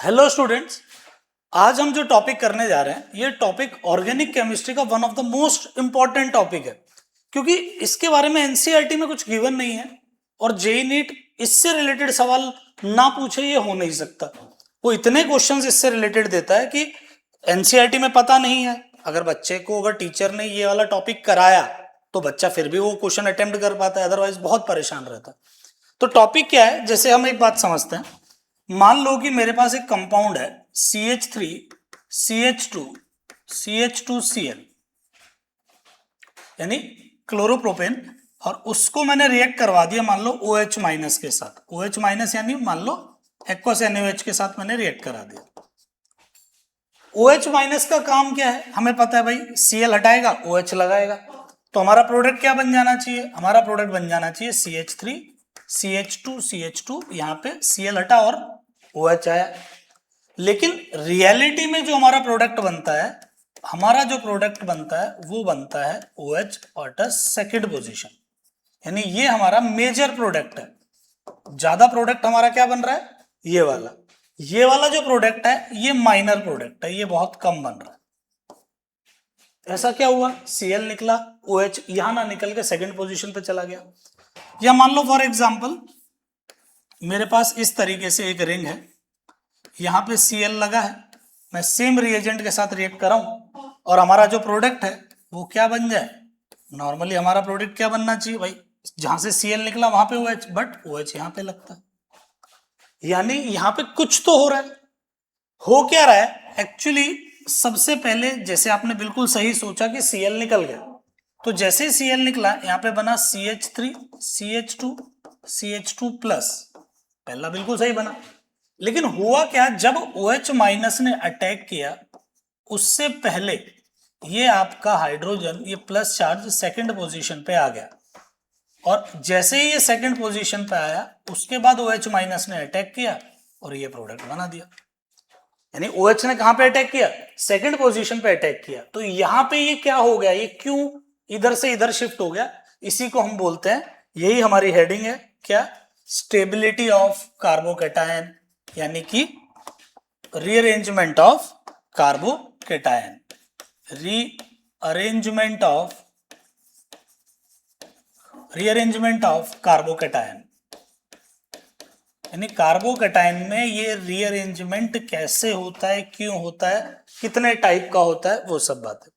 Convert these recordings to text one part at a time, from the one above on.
Hello students, आज हम जो टॉपिक करने जा रहे हैं ये टॉपिक ऑर्गेनिक केमिस्ट्री का one of the most important topic है, क्योंकि इसके बारे में एनसीईआरटी में कुछ गिवन नहीं है और जेईई नीट इससे रिलेटेड सवाल ना पूछे ये हो नहीं सकता। वो इतने क्वेश्चंस इससे रिलेटेड देता है कि एनसीईआरटी में पता नहीं है। अगर बच्चे को अगर टीचर ने ये वाला टॉपिक कराया तो बच्चा फिर भी वो क्वेश्चन अटेम्प्ट कर पाता है, अदरवाइज बहुत परेशान रहता है। तो टॉपिक क्या है, जैसे हम एक बात समझते हैं। मान लो कि मेरे पास एक कंपाउंड है CH3 CH2 CH2Cl यानी क्लोरोप्रोपेन, और उसको मैंने रिएक्ट करवा दिया मान लो OH माइनस के साथ। OH माइनस यानी मान लो एक्वस NaOH के साथ मैंने रिएक्ट करा दिया। OH माइनस का काम क्या है हमें पता है भाई, Cl हटाएगा OH लगाएगा, तो हमारा प्रोडक्ट क्या बन जाना चाहिए, हमारा प्रोडक्ट बन जाना चाहिए CH3 CH2 CH2, यहाँ पे Cl हटा और OH आया। लेकिन रियलिटी में जो हमारा प्रोडक्ट बनता है, हमारा जो प्रोडक्ट बनता है वो बनता है OH at a second position, यानी ये हमारा मेजर प्रोडक्ट है। ज्यादा प्रोडक्ट हमारा क्या बन रहा है, ये वाला जो प्रोडक्ट है ये माइनर प्रोडक्ट है, ये बहुत कम बन रहा है। ऐसा क्या हुआ, Cl निकला, OH यहां ना निकल के सेकंड पोजीशन पे चला गया। या मान लो फॉर एग्जांपल मेरे पास इस तरीके से एक रिंग है, यहाँ पे Cl लगा है, मैं सेम रिएजेंट के साथ रिएक्ट कर रहा हूं और हमारा जो प्रोडक्ट है वो क्या बन जाए। नॉर्मली हमारा प्रोडक्ट क्या बनना चाहिए भाई, जहां से Cl निकला वहां पे OH, बट OH यहाँ पे लगता है, यानी यहाँ पे कुछ तो हो रहा है। हो क्या रहा है एक्चुअली, सबसे पहले जैसे आपने बिल्कुल सही सोचा कि Cl निकल गया, तो जैसे ही Cl निकला यहाँ पे बना CH3 CH2 CH2 प्लस, पहला बिल्कुल सही बना। लेकिन हुआ क्या, जब OH माइनस ने अटैक किया उससे पहले ये आपका हाइड्रोजन ये प्लस चार्ज सेकंड पोजीशन पे आ गया, और जैसे ही ये सेकंड पोजीशन पे आया उसके बाद OH माइनस ने अटैक किया और ये प्रोडक्ट बना दिया। यानी OH ने कहां पे अटैक किया, सेकंड पोजीशन पे अटैक किया। तो यहां पे ये क्या हो गया, ये क्यों इधर से इधर शिफ्ट हो गया, इसी को हम बोलते हैं, यही हमारी हेडिंग है क्या, स्टेबिलिटी ऑफ कार्बोकैटायन, यानी कि rearrangement of carbocation, rearrangement of carbocation, यानी कार्बोकैटायन में ये रीअरेंजमेंट कैसे होता है, क्यों होता है, कितने टाइप का होता है, वो सब बातें।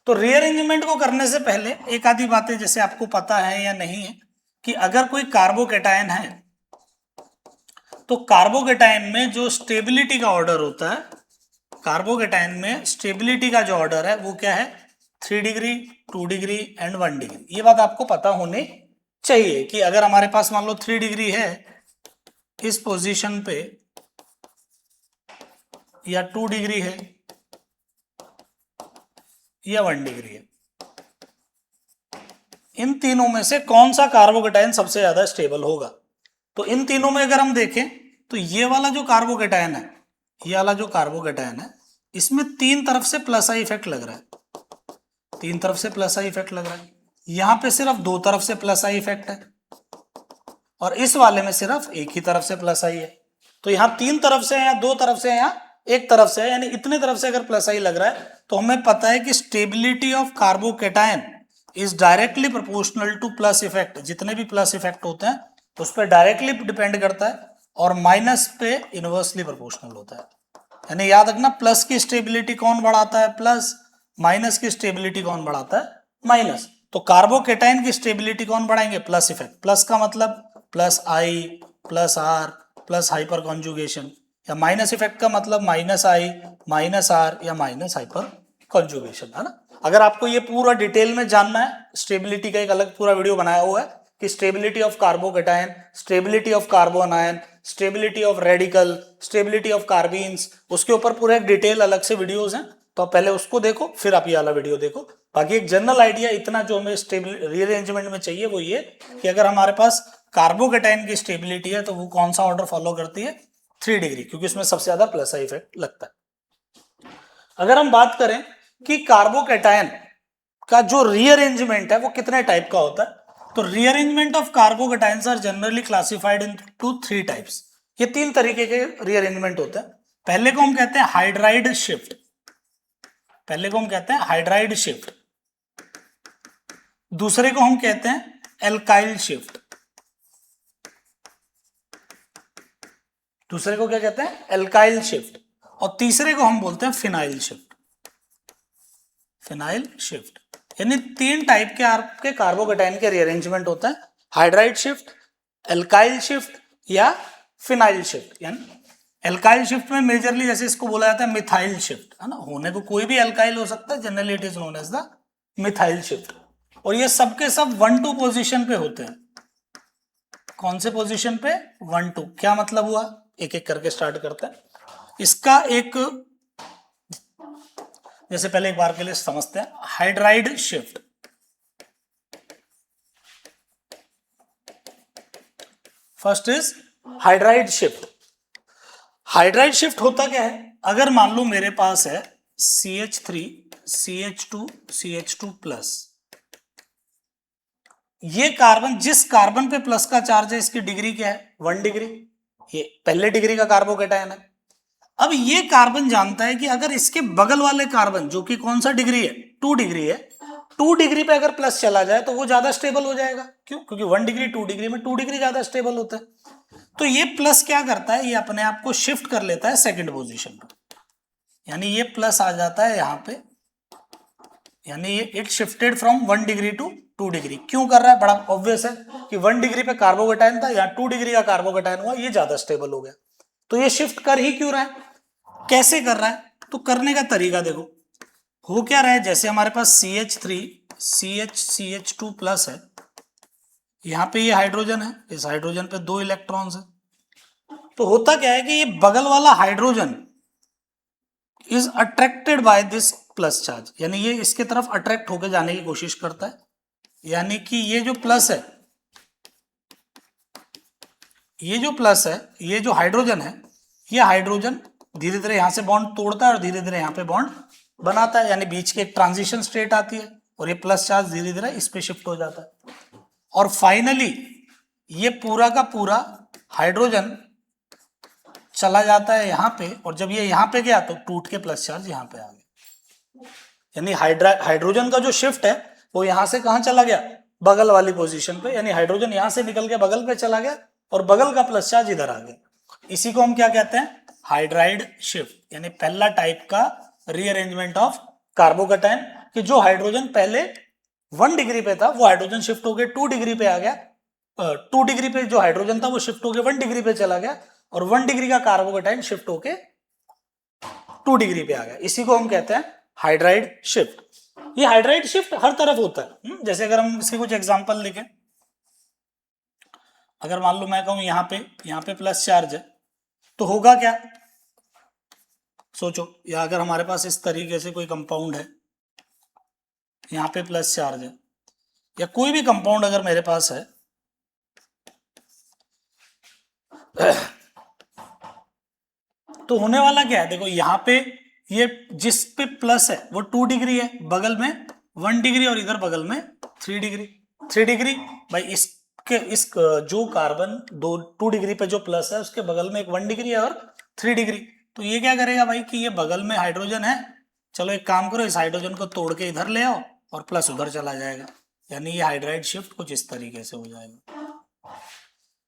तो रीअरेंजमेंट को करने से पहले एक आधी बातें जैसे आपको पता है या नहीं है, कि अगर कोई कार्बोकैटायन है तो कार्बोकैटायन में जो स्टेबिलिटी का ऑर्डर होता है, कार्बोकैटायन में स्टेबिलिटी का जो ऑर्डर है वो क्या है, 3 डिग्री 2 डिग्री एंड 1 डिग्री। ये बात आपको पता होनी चाहिए कि अगर हमारे पास मान लो 3 डिग्री है इस पोजीशन पे, या 2 डिग्री है, या 1 डिग्री है, इन तीनों में से कौन सा कार्बोकैटायन सबसे ज्यादा स्टेबल होगा। तो इन तीनों में अगर हम देखें तो ये वाला जो कार्बोकैटायन है, ये वाला जो कार्बोकैटायन है, इसमें तीन तरफ से प्लस आई इफेक्ट लग रहा है, तीन तरफ से प्लस आई इफेक्ट लग रहा है। यहां पे सिर्फ दो तरफ से प्लस आई इफेक्ट है, और इस वाले में सिर्फ एक ही तरफ से प्लस आई है। तो यहां तीन तरफ से है, या दो तरफ से है, या एक तरफ से है, यानी इतने तरफ से अगर प्लस आई लग रहा है तो हमें पता है कि stability of carbocation is directly proportional two plus effect. जितने भी प्लस इफेक्ट होते हैं उस पर डायरेक्टली डिपेंड करता है, और माइनस पे इनवर्सली प्रोपोर्शनल होता है। यानी याद रखना, प्लस की स्टेबिलिटी कौन बढ़ाता है, प्लस, माइनस की स्टेबिलिटी कौन बढ़ाता है, माइनस। तो कार्बोकैटायन की स्टेबिलिटी कौन बढ़ाएंगे, प्लस इफेक्ट। प्लस का मतलब plus I plus R plus hyper conjugation, या माइनस इफेक्ट का मतलब माइनस आई माइनस आर या माइनस हाइपर कॉन्जुगेशन, है ना। अगर आपको ये पूरा डिटेल में जानना है, स्टेबिलिटी का एक अलग पूरा वीडियो बनाया हुआ है कि stability of carbocation, stability of carbon ion, stability of radical, stability of carbenes, उसके ऊपर पूरा एक डिटेल अलग से वीडियोस हैं, तो आप पहले उसको देखो फिर आप ये वाला वीडियो देखो। बाकी एक जनरल आइडिया इतना जो हमें स्टेबिलिटी रीअरेंजमेंट में चाहिए वो ये कि अगर हमारे पास कार्बोकैटायन की स्टेबिलिटी है तो वो कौन सा ऑर्डर फॉलो करती है, 3 डिग्री, क्योंकि उसमें सबसे ज्यादा प्लस आई इफेक्ट लगता है। अगर हम बात करें कि कार्बोकैटायन का जो रीअरेंजमेंट है वो कितने टाइप का होता है, तो rearrangement of carbocations are generally classified into 3 types. ये तीन तरीके के रीअरेंजमेंट होते हैं। पहले को हम कहते हैं हाइड्राइड शिफ्ट, पहले को हम कहते हैं हाइड्राइड शिफ्ट, दूसरे को हम कहते हैं एल्काइल शिफ्ट, दूसरे को क्या कहते हैं एल्काइल शिफ्ट, और तीसरे को हम बोलते हैं फिनाइल शिफ्ट, फिनाइल शिफ्ट। यानी 3 टाइप के आपके कार्बोकेटाइन के रीअरेंजमेंट होता है, हाइड्राइड शिफ्ट, एल्काइल शिफ्ट या फिनाइल शिफ्ट। यानी एल्काइल शिफ्ट में मेजरली जैसे इसको बोला जाता है मिथाइल शिफ्ट, है ना, होने को कोई भी एल्काइल हो सकता है, generally it is known as the methyl shift. और ये सबके सब 1-2 पोजीशन पे होते हैं। कौन से पोजीशन पे? 1-2। क्या मतलब हुआ, एक एक करके स्टार्ट करते हैं। इसका एक जैसे पहले एक बार के लिए समझते हैं, hydride shift, first is hydride shift. Hydride shift होता क्या है, अगर मान लो मेरे पास है CH3 CH2 CH2 प्लस, ये कार्बन, जिस कार्बन पे प्लस का चार्ज है इसकी डिग्री क्या है 1 डिग्री, ये पहले डिग्री का कार्बोकेटायन है। अब ये कार्बन जानता है कि अगर इसके बगल वाले कार्बन जो कि कौन सा डिग्री है 2 डिग्री है, 2 डिग्री पे अगर प्लस चला जाए तो वो ज्यादा स्टेबल हो जाएगा। क्यों? क्योंकि 1 डिग्री 2 डिग्री में 2 डिग्री ज्यादा स्टेबल होता है। तो ये प्लस क्या करता है, ये अपने आप को शिफ्ट कर लेता है सेकंड पोजीशन पर, यानी ये प्लस आ जाता है यहां पे, यानी ये it shifted from 1 degree to 2 degree. क्यों कर रहा है? बड़ा ऑब्वियस है कि 1 डिग्री पे कार्बोकेटायन था, या 2 डिग्री का कार्बोकेटायन हुआ, ये ज्यादा स्टेबल हो गया। तो ये शिफ्ट कर ही क्यों रहा है, कैसे कर रहा है? तो करने का तरीका देखो, हो क्या रहा है, जैसे हमारे पास CH3 CH2 प्लस है, यहां पे ये हाइड्रोजन है, इस हाइड्रोजन पे 2 इलेक्ट्रॉन्स है। तो होता क्या है कि ये बगल वाला hydrogen is attracted by this plus charge, यानी ये इसके तरफ अट्रैक्ट होकर जाने की कोशिश करता है। यानी कि ये जो प्लस है, ये जो प्लस है, ये जो हाइड्रोजन है, ये हाइड्रोजन धीरे धीरे यहां से बॉन्ड तोड़ता है और धीरे धीरे यहां पे बॉन्ड बनाता है, यानी बीच की एक ट्रांजिशन स्टेट आती है और ये प्लस चार्ज धीरे धीरे इस पे शिफ्ट हो जाता है। और फाइनली ये पूरा का पूरा हाइड्रोजन चला जाता है यहां पे, और जब ये यहां पे गया तो टूट के प्लस चार्ज यहां पे आ गया। यानी हाइड्रोजन का जो शिफ्ट है वो यहां से कहां चला गया, बगल वाली पोजीशन पे, यानी हाइड्रोजन यहां से निकल के बगल पे चला गया और बगल का प्लस चार्ज इधर आ गया। इसी को हम क्या कहते हैं, हाइड्राइड शिफ्ट, यानी पहला टाइप का रीअरेंजमेंट ऑफ कार्बोकेटायन, कि जो हाइड्रोजन पहले 1 डिग्री पे था वो हाइड्रोजन शिफ्ट होकर 2 डिग्री पे आ गया, 2 डिग्री पे जो हाइड्रोजन था वो शिफ्ट होकर 1 डिग्री पे चला गया, और 1 डिग्री का कार्बोकेटायन शिफ्ट होके 2 डिग्री पे आ गया। इसी को हम कहते हैं हाइड्राइड शिफ्ट। ये हाइड्राइड शिफ्ट हर तरफ होता है। जैसे अगर हम इसके कुछ एग्जांपल देखें, अगर मान लो मैं कहूं यहाँ पे प्लस चार्ज है, तो होगा क्या, सोचो, या अगर हमारे पास इस तरीके से कोई कंपाउंड है, यहाँ पे प्लस चार्ज है, या कोई भी कंपाउंड अगर मेरे पास है, तो होने वाला क्या है, देखो यहाँ पे ये जिस पे प्लस है वो 2 डिग्री है, बगल में 1 डिग्री और इधर बगल में 3 डिग्री। 3 डिग्री भाई इस जो कार्बन 2 डिग्री पे जो प्लस है उसके बगल में एक 1 डिग्री है और 3 डिग्री। तो ये क्या करेगा भाई कि ये बगल में हाइड्रोजन है, चलो एक काम करो, इस हाइड्रोजन को तोड़ के इधर ले आओ और प्लस उधर चला जाएगा, यानी ये हाइड्राइड शिफ्ट कुछ इस तरीके से हो जाएगा।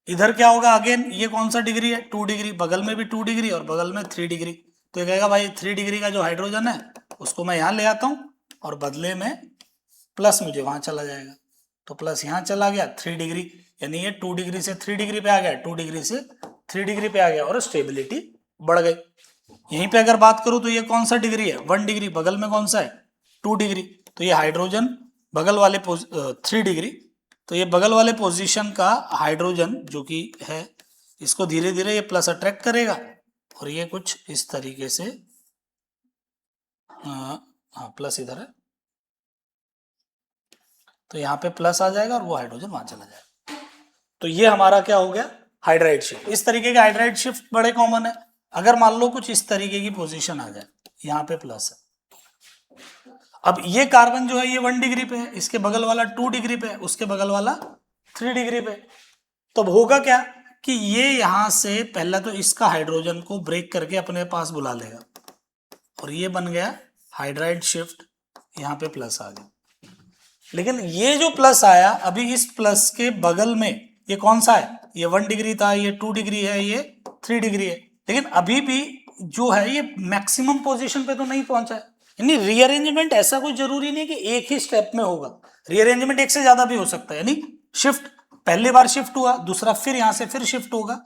इधर क्या होगा, अगेन ये कौन सा डिग्री है 2 डिग्री, बगल में भी 2 डिग्री और बगल में 3 डिग्री। तो ये कहेगा भाई 3 डिग्री का जो हाइड्रोजन है उसको मैं यहाँ ले आता हूँ और बदले में प्लस मुझे वहां चला जाएगा, तो प्लस यहाँ चला गया 3 डिग्री, यानी ये 2 डिग्री से 3 डिग्री पे आ गया, 2 डिग्री से 3 डिग्री पे आ गया और स्टेबिलिटी बढ़ गई। यहीं पे अगर बात करूं तो ये कौन सा डिग्री है 1 डिग्री, बगल में कौन सा है 2 डिग्री, तो ये हाइड्रोजन बगल वाले 3 डिग्री, तो ये बगल वाले पोजीशन का हाइड्रोजन जो कि है इसको धीरे धीरे ये प्लस अट्रैक्ट करेगा और ये कुछ इस तरीके से हाँ प्लस इधर है, तो यहाँ पे प्लस आ जाएगा और वो हाइड्रोजन वहां चला जाएगा। तो ये हमारा क्या हो गया हाइड्राइड शिफ्ट। इस तरीके के हाइड्राइड शिफ्ट बड़े कॉमन है। अगर मान लो कुछ इस तरीके की पोजीशन आ जाए, यहाँ पे प्लस है, अब ये कार्बन जो है ये 1 डिग्री पे है, इसके बगल वाला 2 डिग्री पे है, उसके बगल वाला 3 डिग्री पे। तो अब होगा क्या कि ये यहां से पहला तो इसका हाइड्रोजन को ब्रेक करके अपने पास बुला लेगा और ये बन गया हाइड्राइड शिफ्ट, यहां पे प्लस आ गया। लेकिन ये जो प्लस आया, अभी इस प्लस के बगल में ये कौन सा है, ये 1 डिग्री था, ये 2 डिग्री है, ये 3 डिग्री है, लेकिन अभी भी जो है ये मैक्सिमम पोजीशन पे तो नहीं पहुंचा है। यानी रीअरेंजमेंट ऐसा कोई जरूरी नहीं कि एक ही स्टेप में होगा, रीअरेंजमेंट एक से ज्यादा भी हो सकता है। यानी शिफ्ट, पहली बार शिफ्ट हुआ, दूसरा फिर यहां से फिर शिफ्ट होगा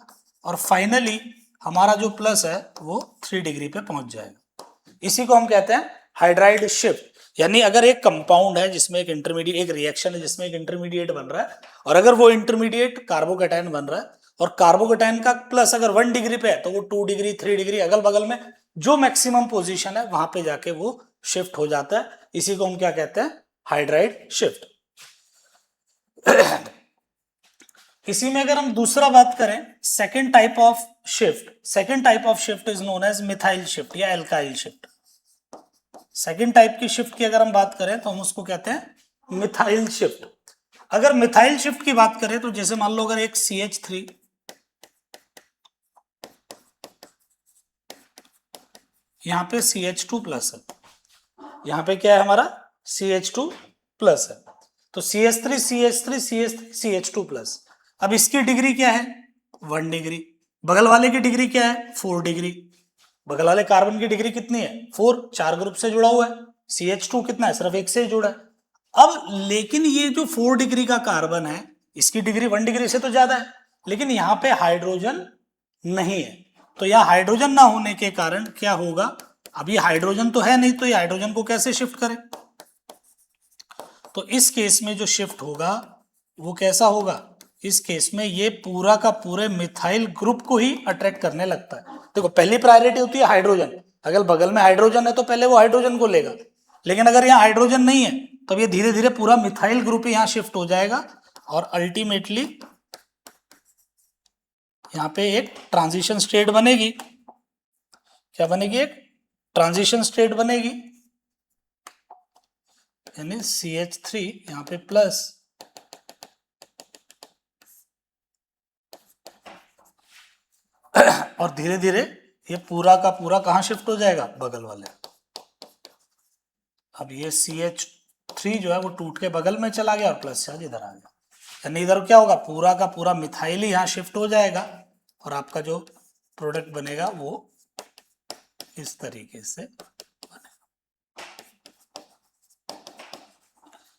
और फाइनली हमारा जो प्लस है वो 3 डिग्री पे पहुंच जाएगा। इसी को हम कहते हैं हाइड्राइड शिफ्ट। यानी अगर एक कंपाउंड है जिसमें एक इंटरमीडिएट, एक रिएक्शन है जिसमें एक इंटरमीडिएट बन रहा है और अगर वो इंटरमीडिएट कार्बोकैटायन बन रहा है और कार्बोकैटायन का प्लस अगर 1 डिग्री पे है तो वो 2 डिग्री 3 डिग्री अगल बगल में जो मैक्सिमम पोजीशन है वहां पे जाके वो शिफ्ट हो जाता है। इसी को हम क्या कहते हैं, हाइड्राइड शिफ्ट। इसी में अगर हम दूसरा बात करें, second type of shift is known as methyl shift या एल्काइल शिफ्ट। सेकेंड टाइप की शिफ्ट की अगर हम बात करें तो हम उसको कहते हैं मिथाइल शिफ्ट। अगर मिथाइल शिफ्ट की बात करें तो जैसे मान लो अगर एक CH3, यहां पे CH2 प्लस है, यहां पे क्या है हमारा CH2 प्लस है, तो CH3 CH3 CH3 CH2 plus. अब इसकी डिग्री क्या है 1 डिग्री, बगल वाले की डिग्री क्या है 4 डिग्री, बगल वाले कार्बन की डिग्री कितनी है 4, 4 ग्रुप से जुड़ा हुआ है, CH2 कितना है सिर्फ एक से जुड़ा है। अब लेकिन ये जो 4 डिग्री का कार्बन है इसकी डिग्री 1 डिग्री से तो ज्यादा है, लेकिन यहां पे हाइड्रोजन नहीं है, तो यह हाइड्रोजन ना होने के कारण क्या होगा, अब ये हाइड्रोजन तो है नहीं तो ये हाइड्रोजन को कैसे शिफ्ट करें, तो इस केस में जो शिफ्ट होगा वो कैसा होगा, इस केस में ये पूरा का पूरे मिथाइल ग्रुप को ही अट्रैक्ट करने लगता है। देखो पहली प्रायोरिटी होती है हाइड्रोजन, अगर बगल में हाइड्रोजन है तो पहले वो हाइड्रोजन को लेगा, लेकिन अगर यहाँ हाइड्रोजन नहीं है तब ये धीरे धीरे पूरा मिथाइल ग्रुप ही यहाँ शिफ्ट हो जाएगा और अल्टीमेटली यहाँ पे एक ट्रांजिशन स्टेट बनेगी। क्या बनेगी, एक ट्रांजिशन स्टेट बनेगी, यानी CH3 यहाँ पे प्लस और धीरे धीरे ये पूरा का पूरा कहाँ शिफ्ट हो जाएगा, बगल वाले। अब ये CH3 जो है वो टूट के बगल में चला गया और प्लस चार्ज इधर आ गया, यानी इधर क्या होगा, पूरा का पूरा मिथाइल ही यहाँ शिफ्ट हो जाएगा और आपका जो प्रोडक्ट बनेगा वो इस तरीके से बनेगा।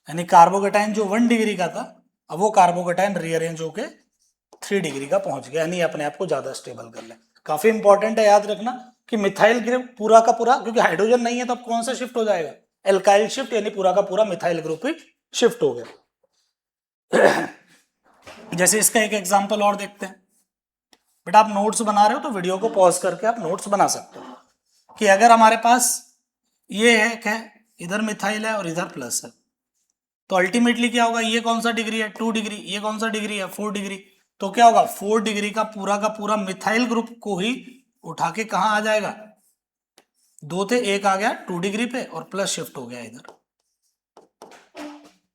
यानी कार्बोकैटायन जो 1 डिग्री का था अब वो कार्बोकैटायन रीअरेंज होके 3 डिग्री का पहुंच गया, यानी अपने आप को ज्यादा स्टेबल कर ले। काफी इंपॉर्टेंट है याद रखना कि मिथाइल ग्रुप पूरा का पूरा, क्योंकि हाइड्रोजन नहीं है तो अब कौन सा शिफ्ट हो जाएगा, एल्काइल शिफ्ट, यानी पूरा का पूरा मिथाइल ग्रुप ही शिफ्ट हो गया। जैसे इसका एक एग्जांपल और देखते हैं, बेटा आप नोट्स बना रहे हो तो वीडियो को पॉज करके आप नोट्स बना सकते हो कि अगर हमारे पास ये है क्या, इधर मिथाइल है और इधर प्लस है, तो अल्टीमेटली क्या होगा, ये कौन सा डिग्री है 2 डिग्री, ये कौन सा डिग्री है 4 डिग्री, तो क्या होगा 4 डिग्री का पूरा मिथाइल ग्रुप को ही उठा के कहां आ जाएगा, 2 थे एक आ गया 2 डिग्री पे और प्लस शिफ्ट हो गया इधर,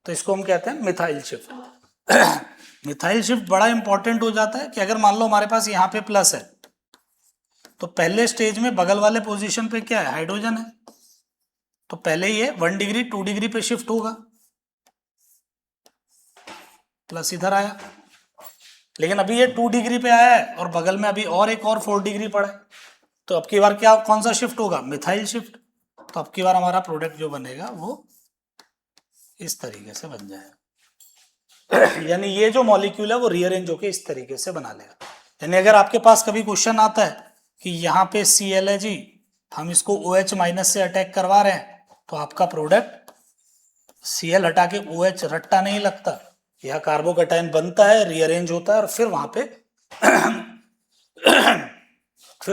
तो इसको हम कहते हैं मिथाइल शिफ्ट। मिथाइल शिफ्ट बड़ा इंपॉर्टेंट हो जाता है कि अगर मान लो हमारे पास यहाँ पे प्लस है तो पहले स्टेज में बगल वाले पोजीशन पे क्या है, हाइड्रोजन है, तो पहले ये 1 डिग्री 2 डिग्री पे शिफ्ट होगा, प्लस इधर आया, लेकिन अभी ये 2 डिग्री पे आया है और बगल में अभी और एक और 4 डिग्री पड़ा है, तो अब की बार क्या कौन सा शिफ्ट होगा, मिथाइल शिफ्ट, तो अब की बार हमारा प्रोडक्ट जो बनेगा वो इस तरीके से बन जाएगा। यानी ये जो मॉलिक्यूल है वो रीअरेंज होके इस तरीके से बना लेगा। यानी अगर आपके पास कभी क्वेश्चन आता है कि यहाँ पे Cl है जी, हम इसको OH माइनस से अटैक करवा रहे हैं, तो आपका प्रोडक्ट Cl हटा के OH रट्टा नहीं लगता, यह कार्बोकैटायन बनता है, रीअरेंज होता है और फिर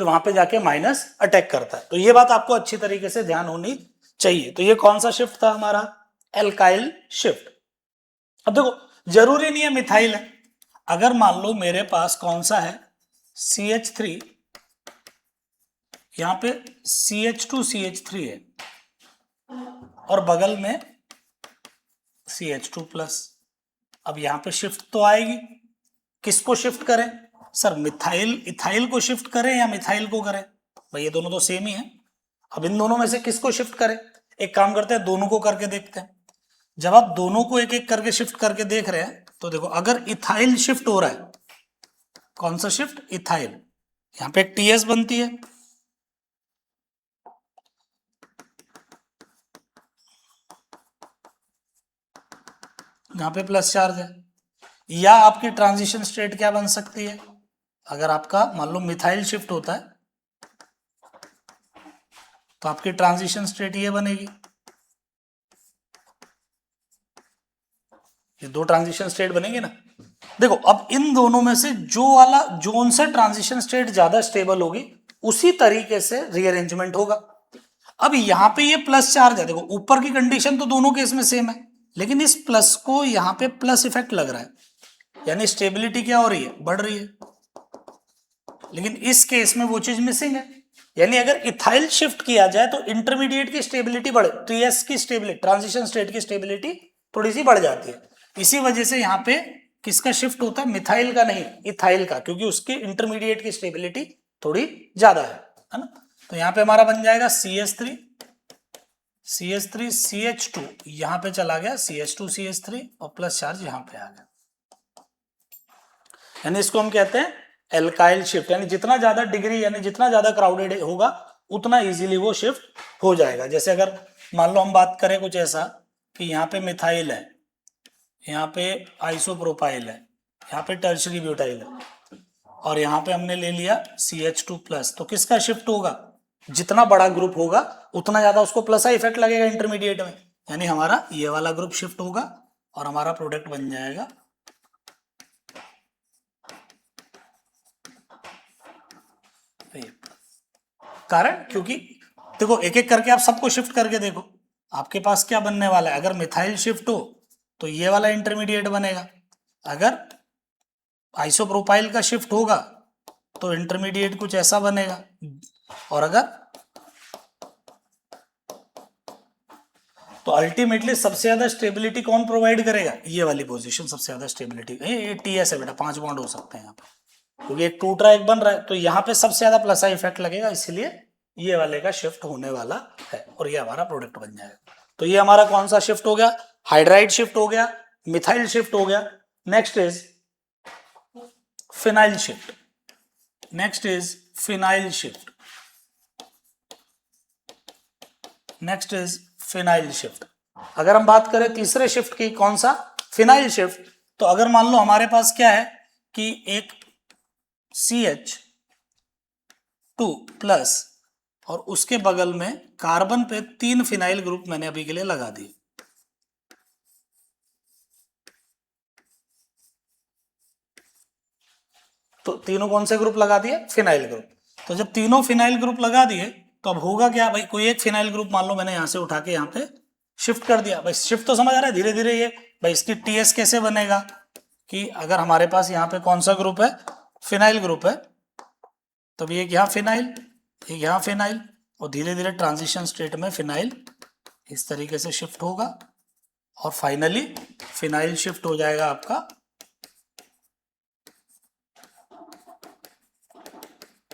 वहां पे जाके माइनस अटैक करता है। तो ये बात आपको अच्छी तरीके से ध्यान होनी चाहिए। तो ये कौन सा शिफ्ट था हमारा, एल्काइल शिफ्ट। अब देखो जरूरी नहीं है मिथाइल है, अगर मान लो मेरे पास कौन सा है CH3, यहां पे CH2 CH3 है और बगल में CH2 प्लस, अब यहां पे शिफ्ट तो आएगी, किसको शिफ्ट करें, सर मिथाइल इथाइल को शिफ्ट करें या मिथाइल को करें? भाई ये दोनों तो सेम ही है। अब इन दोनों में से किसको शिफ्ट करें? एक काम करते हैं, दोनों को करके देखते हैं। जब आप दोनों को एक एक करके शिफ्ट करके देख रहे हैं तो देखो, अगर इथाइल शिफ्ट हो रहा है, कौन सा शिफ्ट? इथाइल, यहां पे एक टीएस बनती है, यहां पे प्लस चार्ज है। या आपकी ट्रांजिशन स्टेट क्या बन सकती है? अगर आपका मान लो मिथाइल शिफ्ट होता है तो आपकी ट्रांजिशन स्टेट ये बनेगी, ये दो ट्रांजिशन स्टेट बनेंगे ना। देखो अब इन दोनों में से जोन से ट्रांजिशन स्टेट ज्यादा स्टेबल होगी उसी तरीके से रीअरेंजमेंट होगा। अब यहां पे ये प्लस चार्ज है, देखो ऊपर की कंडीशन तो दोनों केस में सेम है, लेकिन इस प्लस को यहां पे प्लस इफेक्ट लग रहा है, यानी स्टेबिलिटी क्या हो रही है? बढ़ रही है। लेकिन इस केस में वो चीज मिसिंग है, यानी अगर इथाइल शिफ्ट किया जाए तो इंटरमीडिएट की स्टेबिलिटी बढ़े, टीएस की स्टेबिलिटी, ट्रांजिशन स्टेट की स्टेबिलिटी थोड़ी सी बढ़ जाती है। इसी वजह से यहाँ पे किसका शिफ्ट होता है? मिथाइल का नहीं, इथाइल का, क्योंकि उसकी इंटरमीडिएट की स्टेबिलिटी थोड़ी ज्यादा है ना। तो यहाँ पे हमारा बन जाएगा CH3 CH2, यहां पे चला गया CH2 CH3 और प्लस चार्ज यहां पे आ गया, यानी इसको हम कहते हैं एल्काइल शिफ्ट। यानी जितना ज्यादा डिग्री, यानी जितना ज्यादा क्राउडेड होगा उतना इजीली वो शिफ्ट हो जाएगा। जैसे अगर मान लो हम बात करें कुछ ऐसा कि यहाँ पे मिथाइल है, यहाँ पे आइसोप्रोपाइल है, यहाँ पे टर्शरी ब्यूटाइल है, और यहाँ पे हमने ले लिया CH2+, तो किसका शिफ्ट होगा? जितना बड़ा ग्रुप होगा उतना ज्यादा उसको प्लस आई इफेक्ट लगेगा इंटरमीडिएट में, यानी हमारा ये वाला ग्रुप शिफ्ट होगा और हमारा प्रोडक्ट बन जाएगा कारण, क्योंकि देखो एक एक करके आप सबको शिफ्ट करके देखो, आपके पास क्या बनने वाला है। अगर मिथाइल शिफ्ट हो तो ये वाला इंटरमीडिएट बनेगा, अगर आइसोप्रोपाइल का शिफ्ट होगा तो इंटरमीडिएट कुछ ऐसा बनेगा, और अगर तो अल्टीमेटली सबसे ज्यादा स्टेबिलिटी कौन प्रोवाइड करेगा? ये वाली पोजीशन सबसे ज्यादा स्टेबिलिटी, ये टीएस है बेटा, 5 बॉन्ड हो सकते हैं यहाँ पे, क्योंकि एक टूट रहा है एक बन रहा है, तो यहाँ पे सबसे ज्यादा प्लस आई इफेक्ट लगेगा, इसलिए ये वाले का शिफ्ट होने वाला है और ये हमारा प्रोडक्ट बन जाएगा। तो ये हमारा कौन सा शिफ्ट हो गया? हाइड्राइड शिफ्ट हो गया, मिथाइल शिफ्ट हो गया। Next is phenyl shift, next is phenyl shift, next is phenyl shift. अगर हम बात करें तीसरे शिफ्ट की, कौन सा? Phenyl shift. तो अगर मान लो हमारे पास क्या है कि एक CH2+ और उसके बगल में कार्बन पे 3 फिनाइल ग्रुप मैंने अभी के लिए लगा दिए, तो तीनों कौन से ग्रुप लगा दिए? Phenyl group. तो जब तीनों फिनाइल ग्रुप लगा दिए तो अब होगा क्या भाई? कोई एक फिनाइल ग्रुप मान लो मैंने यहां से उठा के यहां पे शिफ्ट कर दिया, भाई शिफ्ट तो समझ आ रहा है, धीरे धीरे ये भाई इसकी टीएस कैसे बनेगा कि अगर हमारे पास यहाँ पे कौन सा ग्रुप है? फिनाइल ग्रुप है, तब ये यहाँ फिनाइल, ये यहाँ फिनाइल, और धीरे धीरे ट्रांजिशन स्टेट में फिनाइल इस तरीके से शिफ्ट होगा और फाइनली फिनाइल शिफ्ट हो जाएगा आपका,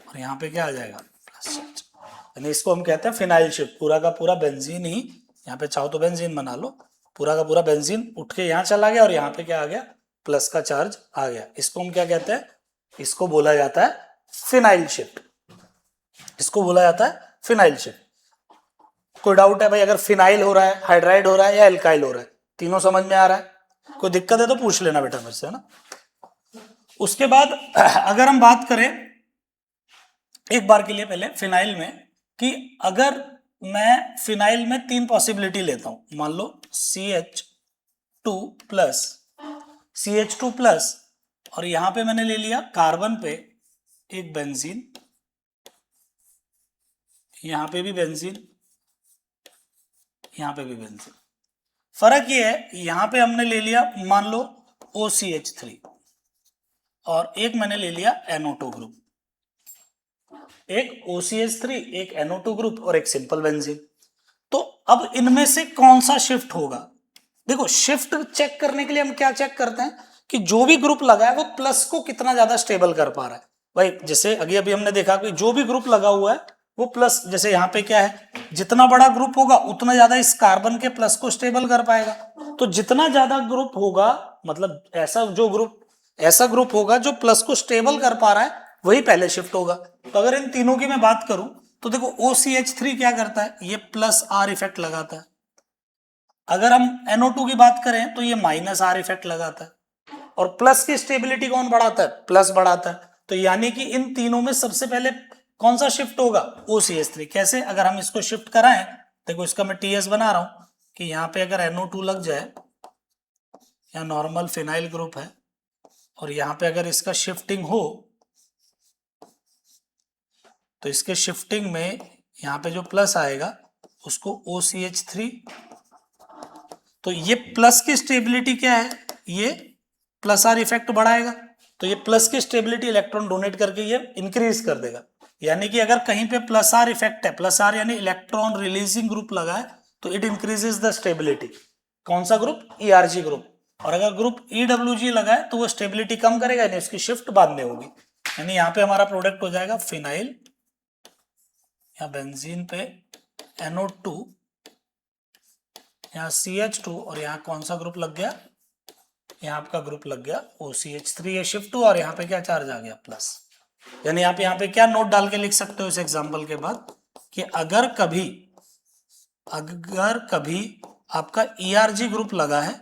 और यहाँ पे क्या आ जाएगा? Plus charge. यानी इसको हम कहते हैं फिनाइल शिफ्ट। पूरा का पूरा बेंजीन ही, यहाँ पे चाहो तो बेंजीन बना लो, पूरा का पूरा बेंजीन उठ के यहाँ चला गया और यहाँ पे क्या आ गया? प्लस का चार्ज आ गया। इसको हम क्या कहते हैं? इसको बोला जाता है फिनाइल शिफ्ट, इसको बोला जाता है फिनाइल शिफ्ट। कोई डाउट है भाई? अगर फिनाइल हो रहा है, हाइड्राइड हो रहा है या एल्काइल हो रहा है, तीनों समझ में आ रहा है? कोई दिक्कत है तो पूछ लेना बेटा मुझसे, है ना। उसके बाद अगर हम बात करें एक बार के लिए पहले फिनाइल में, कि अगर मैं फिनाइल में 3 पॉसिबिलिटी लेता हूं, मान लो CH2+, और यहां पे मैंने ले लिया कार्बन पे एक बेंजीन, यहां पे भी बेंजीन, यहां पे भी बेंजीन। फर्क ये है, यहां पे हमने ले लिया मान लो OCH3 और एक मैंने ले लिया NO2 ग्रुप, एक OCH3, एक NO2 ग्रुप और एक सिंपल बेंजीन। तो अब इनमें से कौन सा शिफ्ट होगा? देखो शिफ्ट चेक करने के लिए हम क्या चेक करते हैं कि जो भी ग्रुप लगा है वो प्लस को कितना ज्यादा स्टेबल कर पा रहा है। भाई जैसे अभी हमने देखा कि जो भी ग्रुप लगा हुआ है वो प्लस, जैसे यहाँ पे क्या है, जितना बड़ा ग्रुप होगा उतना ज्यादा इस कार्बन के प्लस को स्टेबल कर पाएगा। तो जितना ज्यादा ग्रुप होगा, मतलब ऐसा ग्रुप होगा जो प्लस को स्टेबल कर पा रहा है, वही पहले शिफ्ट होगा। तो अगर इन तीनों की मैं बात करूं तो देखो OCH3 क्या करता है, ये प्लस आर इफेक्ट लगाता है। अगर हम NO2 की बात करें तो ये माइनस आर इफेक्ट लगाता है। और प्लस की स्टेबिलिटी कौन बढ़ाता है, प्लस बढ़ाता है। तो यानी कि इन तीनों में सबसे पहले कौन सा शिफ्ट होगा, OCH3। कैसे, अगर हम इसको शिफ्ट कराएं, देखो इसका मैं TS बना रहा हूं कि यहां पे अगर NO2 लग जाए, या नॉर्मल फिनाइल ग्रुप है, और यहां पे अगर इसका शिफ्टिंग हो, तो इसके शिफ्टिंग में यहां पे जो प्लस आएगा उसको OCH3, तो ये प्लस की स्टेबिलिटी क्या है, ये प्लस आर इफेक्ट बढ़ाएगा। तो ये प्लस की स्टेबिलिटी इलेक्ट्रॉन डोनेट करके ये इंक्रीज कर देगा। यानी कि अगर कहीं पे प्लस आर इफेक्ट है, प्लस आर यानी इलेक्ट्रॉन रिलीजिंग ग्रुप लगा है, तो इट इंक्रीजेस द स्टेबिलिटी। कौन सा ग्रुप, ERG ग्रुप। और अगर ग्रुप EWG लगा है तो वो स्टेबिलिटी कम करेगा, यानी उसकी शिफ्ट बाद में होगी। यानी यहाँ पे हमारा प्रोडक्ट हो जाएगा फिनाइल या बेंजीन पे NO2, यहाँ CH2, और यहाँ कौन सा ग्रुप लग गया, यहाँ आपका ग्रुप लग गया OCH3, ये शिफ्ट हुआ और यहाँ पे क्या चार्ज आ गया, प्लस। यानी आप यहाँ पे क्या नोट डाल के लिख सकते हो इस एग्जांपल के बाद, कि अगर कभी आपका ERG ग्रुप लगा है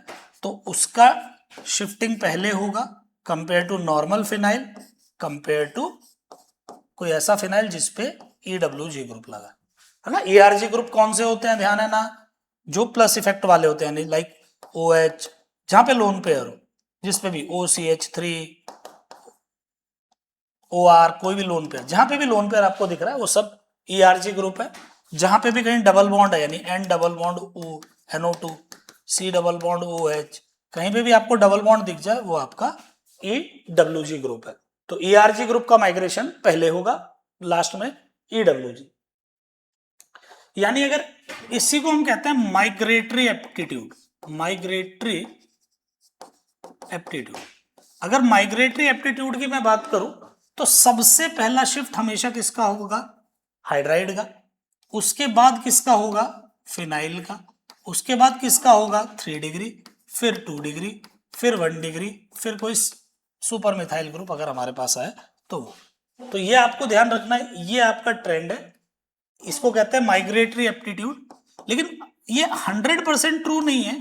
तो उसका शिफ्टिंग पहले होगा compare to normal phenyl, compare to कोई ऐसा फिनाइल जिसपे EWG ग्रुप लगा है ना। ERG ग्रुप कौन से होते हैं, ध्यान है ना, जो प्लस इफेक्ट वाले होते हैं, लाइक OH, जहां पे लोन पेयर हो, जिसपे भी OCH3, OR, कोई भी लोन पेयर, जहां पे भी लोन पेयर आपको दिख रहा है वो सब ERG ग्रुप है। जहां पे भी कहीं डबल बॉन्ड है, यानी N double bond O, NO2, C double bond OH, कहीं पे भी आपको डबल बॉन्ड दिख जाए वो आपका EWG ग्रुप है। तो ERG ग्रुप का माइग्रेशन पहले होगा, लास्ट में EWG। यानी अगर इसी को हम कहते हैं माइग्रेटरी एप्टीट्यूड, माइग्रेटरी एप्टीट्यूड। अगर माइग्रेटरी एप्टीट्यूड की मैं बात करूं तो सबसे पहला शिफ्ट हमेशा किसका होगा, हाइड्राइड का। उसके बाद किसका होगा, फिनाइल का। उसके बाद किसका होगा, 3 डिग्री, फिर 2 डिग्री, फिर 1 डिग्री, फिर कोई सुपर मिथाइल ग्रुप अगर हमारे पास आए तो वो। तो ये आपको ध्यान रखना है, ये आपका ट्रेंड है, इसको कहते हैं माइग्रेटरी एप्टीट्यूड। लेकिन ये 100% ट्रू नहीं है,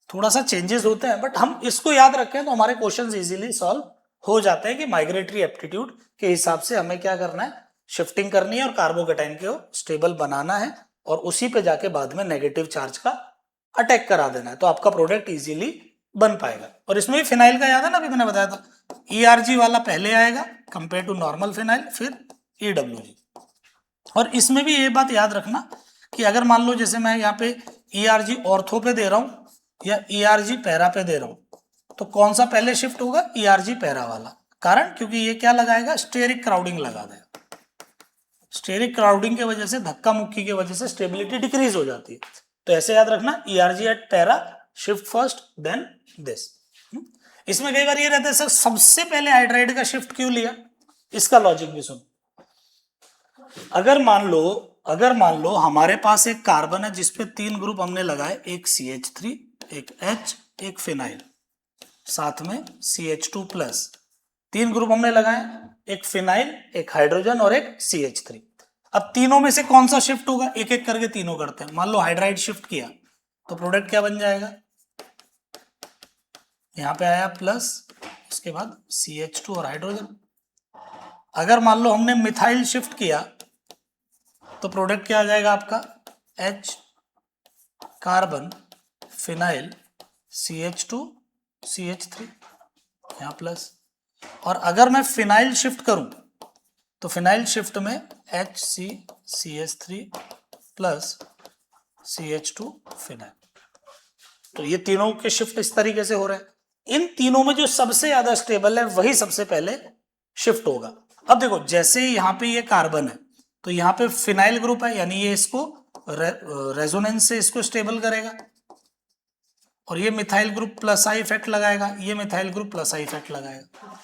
थोड़ा सा चेंजेस होते हैं, बट हम इसको याद रखें तो हमारे क्वेश्चंस इजीली सॉल्व हो जाते हैं कि माइग्रेटरी एप्टीट्यूड के हिसाब से हमें क्या करना है, शिफ्टिंग करनी है और कार्बोकेटाइन को स्टेबल बनाना है, और उसी पे जाके बाद में नेगेटिव चार्ज का अटैक करा देना है, तो आपका प्रोडक्ट इजीली बन पाएगा। और इसमें भी फिनाइल का याद है ना, अभी मैंने बताया था, ERG वाला पहले आएगा कंपेयर टू नॉर्मल फिनाइल, फिर EWG। और इसमें भी ये बात याद रखना कि अगर मान लो जैसे मैं यहाँ पे ERG ऑर्थो पे दे रहा हूँ या ERG पैरा पे दे रहा हूँ, तो कौन सा पहले शिफ्ट होगा, ERG पैरा वाला। कारण क्योंकि ये क्या लगाएगा, स्टेरिक क्राउडिंग लगा देगा। स्टेरिक क्राउडिंग के वजह से, धक्का मुक्की की वजह से स्टेबिलिटी डिक्रीज हो जाती है। तो ऐसे याद रखना, ERG at para shift first then this. इसमें कई बार ये रहता है सर सबसे पहले हाइड्राइड का शिफ्ट क्यों लिया, इसका लॉजिक भी सुन। अगर मान लो हमारे पास एक कार्बन है जिसपे 3 ग्रुप हमने लगाए, एक CH3, एक H, एक फिनाइल, साथ में CH2 प्लस, 3 ग्रुप हमने लगाए, एक फिनाइल, एक हाइड्रोजन और एक CH3। अब तीनों में से कौन सा शिफ्ट होगा, एक एक करके तीनों करते हैं। मान लो हाइड्राइड शिफ्ट किया तो प्रोडक्ट क्या बन जाएगा, यहां पे आया प्लस, उसके बाद CH2 और हाइड्रोजन। अगर मान लो हमने मिथाइल शिफ्ट किया तो प्रोडक्ट क्या आ जाएगा आपका, H carbon phenyl CH2 CH3 यहाँ प्लस। और अगर मैं फिनाइल शिफ्ट करूं तो फिनाइल शिफ्ट में HCCH3 प्लस CH2 फिनाइल। तो ये तीनों के शिफ्ट इस तरीके से हो रहे हैं। इन तीनों में जो सबसे ज्यादा स्टेबल है वही सबसे पहले शिफ्ट होगा। अब देखो जैसे यहाँ पे ये कार्बन है तो यहाँ पे फिनाइल ग्रुप है, यानी ये इसको रेजोनेंस से इसको स्टेबल करेगा। और ये methyl group plus I effect लगाएगा, ये methyl group plus I effect लगाएगा।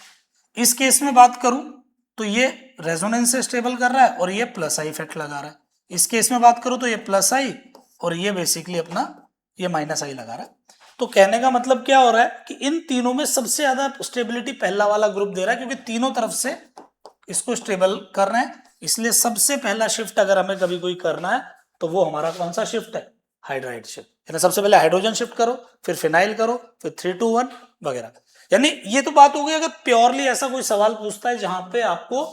इस केस में बात करूं तो ये रेजोनेंस से स्टेबल कर रहा है और ये प्लस आई इफेक्ट लगा रहा है। इस केस में बात करूं तो ये प्लस आई और ये बेसिकली अपना ये माइनस आई लगा रहा है। तो कहने का मतलब क्या हो रहा है कि इन तीनों में सबसे ज्यादा स्टेबिलिटी पहला वाला ग्रुप दे रहा है, क्योंकि तीनों तरफ से इसको स्टेबल कर रहे हैं। इसलिए सबसे पहला शिफ्ट अगर हमें कभी कोई करना है तो वो हमारा कौन सा शिफ्ट है? Hydride shift. यानी सबसे पहले हाइड्रोजन शिफ्ट करो, फिर फिनाइल करो, फिर 3 2 1 वगैरह। यानी ये तो बात हो गई अगर प्योरली ऐसा कोई सवाल पूछता है जहां पे आपको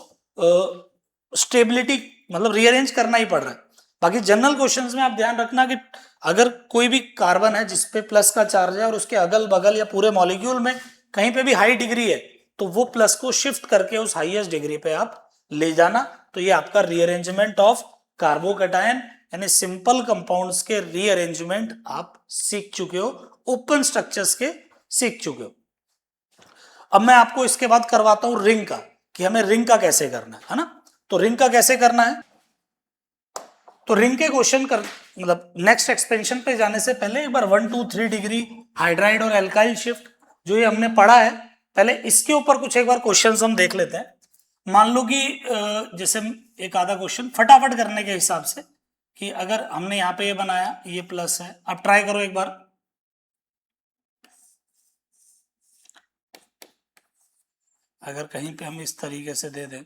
स्टेबिलिटी मतलब रीअरेंज करना ही पड़ रहा है। बाकी जनरल क्वेश्चंस में आप ध्यान रखना कि अगर कोई भी कार्बन है जिसपे प्लस का चार्ज है और उसके अगल बगल या पूरे मॉलिक्यूल में कहीं पे भी हाई डिग्री है तो वो प्लस को शिफ्ट करके उस हाईएस्ट डिग्री पे आप ले जाना। तो ये आपका रीअरेंजमेंट ऑफ कार्बोकैटायन यानी सिंपल कंपाउंड्स के रीअरेंजमेंट आप सीख चुके हो, ओपन स्ट्रक्चर्स के सीख चुके हो। अब मैं आपको इसके बाद करवाता हूं रिंग का, कि हमें रिंग का कैसे करना है ना। तो रिंग का कैसे करना है, तो रिंग के क्वेश्चन कर मतलब नेक्स्ट एक्सपेंशन पे जाने से पहले एक बार 1 2 3 डिग्री हाइड्राइड और एल्काइल शिफ्ट जो ये हमने पढ़ा है, पहले इसके ऊपर कुछ एक बार क्वेश्चंस हम देख लेते हैं। मान लो कि जैसे एक आधा क्वेश्चन फटाफट करने के हिसाब से, कि अगर हमने यहाँ पे ये बनाया, ये प्लस है, अब ट्राई करो एक बार। अगर कहीं पे हम इस तरीके से दे दें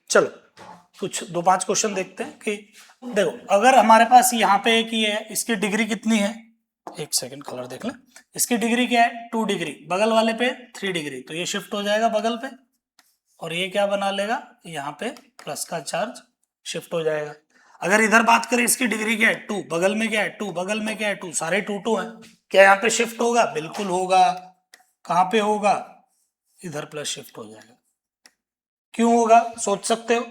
चलो कुछ 2 5 क्वेश्चन देखते हैं। कि देखो अगर हमारे पास यहाँ पे एक ये है, इसकी डिग्री कितनी है, एक सेकंड कलर देख लें। इसकी डिग्री क्या है? 2 डिग्री, बगल वाले पे 3 डिग्री, तो ये शिफ्ट हो जाएगा बगल पे और ये क्या बना लेगा, यहाँ पे प्लस का चार्ज शिफ्ट हो जाएगा। अगर इधर बात करें इसकी डिग्री क्या है 2, बगल में क्या है 2, बगल में क्या है 2, सारे 2 2 हैं, क्या यहाँ पे शिफ्ट होगा? बिल्कुल होगा। कहाँ पे होगा? इधर प्लस शिफ्ट हो जाएगा। क्यों होगा सोच सकते हो?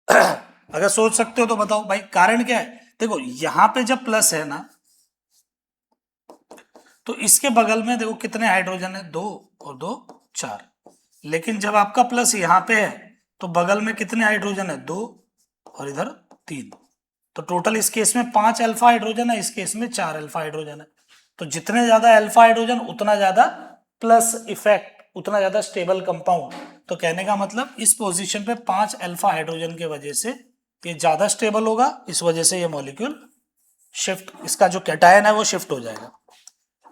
अगर सोच सकते हो तो बताओ भाई कारण क्या है। देखो यहां पे जब प्लस है ना तो इसके बगल में देखो कितने हाइड्रोजन है, 2 और 2 4। लेकिन जब आपका प्लस यहां पे है तो बगल में कितने हाइड्रोजन है, 2 और इधर 3। तो टोटल इस केस में 5 अल्फा हाइड्रोजन है, इस केस में 4 अल्फा हाइड्रोजन है। तो जितने ज्यादा अल्फा हाइड्रोजन उतना ज्यादा प्लस इफेक्ट, उतना ज्यादा स्टेबल कंपाउंड। तो कहने का मतलब इस पोजीशन पे 5 अल्फा हाइड्रोजन के वजह से ये ज्यादा स्टेबल होगा, इस वजह से ये मॉलिक्यूल शिफ्ट, इसका जो कैटायन है वो शिफ्ट हो जाएगा।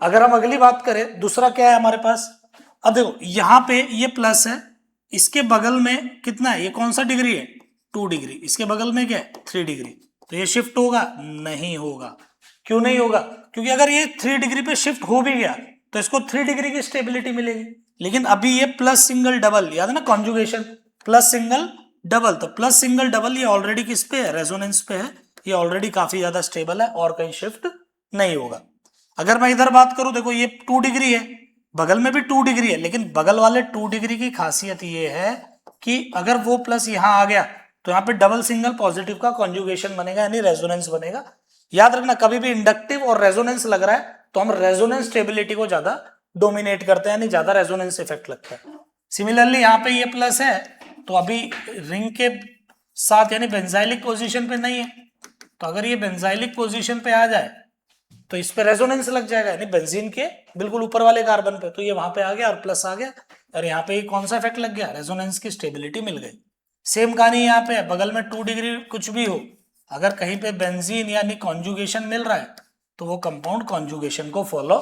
अगर हम अगली बात करें, दूसरा क्या है हमारे पास, अब देखो यहां पे ये प्लस है, इसके बगल में कितना है, ये कौन सा डिग्री है, 2 डिग्री, इसके बगल में क्या है 3 डिग्री, तो ये शिफ्ट होगा? नहीं होगा। क्यों नहीं होगा? क्योंकि अगर ये 3 डिग्री पे शिफ्ट हो भी गया तो इसको 3 डिग्री की स्टेबिलिटी मिलेगी। लेकिन अभी ये प्लस सिंगल डबल, याद है ना कॉन्जुगेशन, प्लस सिंगल डबल, तो प्लस सिंगल डबल ये ऑलरेडी किस पे है, रेजोनेंस पे है, ये ऑलरेडी काफी ज्यादा स्टेबल है और कहीं शिफ्ट नहीं होगा। अगर मैं इधर बात करूं, देखो ये 2 डिग्री है, बगल में भी 2 डिग्री है, लेकिन बगल वाले 2 डिग्री की खासियत ये है कि अगर वो प्लस यहां आ गया तो यहाँ पे डबल सिंगल पॉजिटिव का कॉन्जुगेशन बनेगा, यानी रेजोनेंस बनेगा। याद रखना कभी भी इंडक्टिव और रेजोनेंस लग रहा है तो हम रेजोनेंस स्टेबिलिटी को ज्यादा डोमिनेट करते हैं, यानी ज्यादा रेजोनेंस इफेक्ट लगता है। सिमिलरली यहाँ पे ये प्लस है तो अभी रिंग के साथ यानी बेंजाइलिक पोजीशन पे नहीं है, तो अगर ये बेंजाइलिक पोजीशन पे आ जाए तो इस पे रेजोनेंस लग जाएगा, यानी बेंजीन के बिल्कुल ऊपर वाले कार्बन पे, तो ये वहां पे आ गया और प्लस आ गया और यहाँ पे कौन सा इफेक्ट लग गया, रेजोनेंस की स्टेबिलिटी मिल गई। सेम कहानी यहाँ पे, बगल में 2 डिग्री कुछ भी हो, अगर कहीं पे बेंजीन यानी कॉन्जुगेशन मिल रहा है तो वो कंपाउंड कॉन्जुगेशन को फॉलो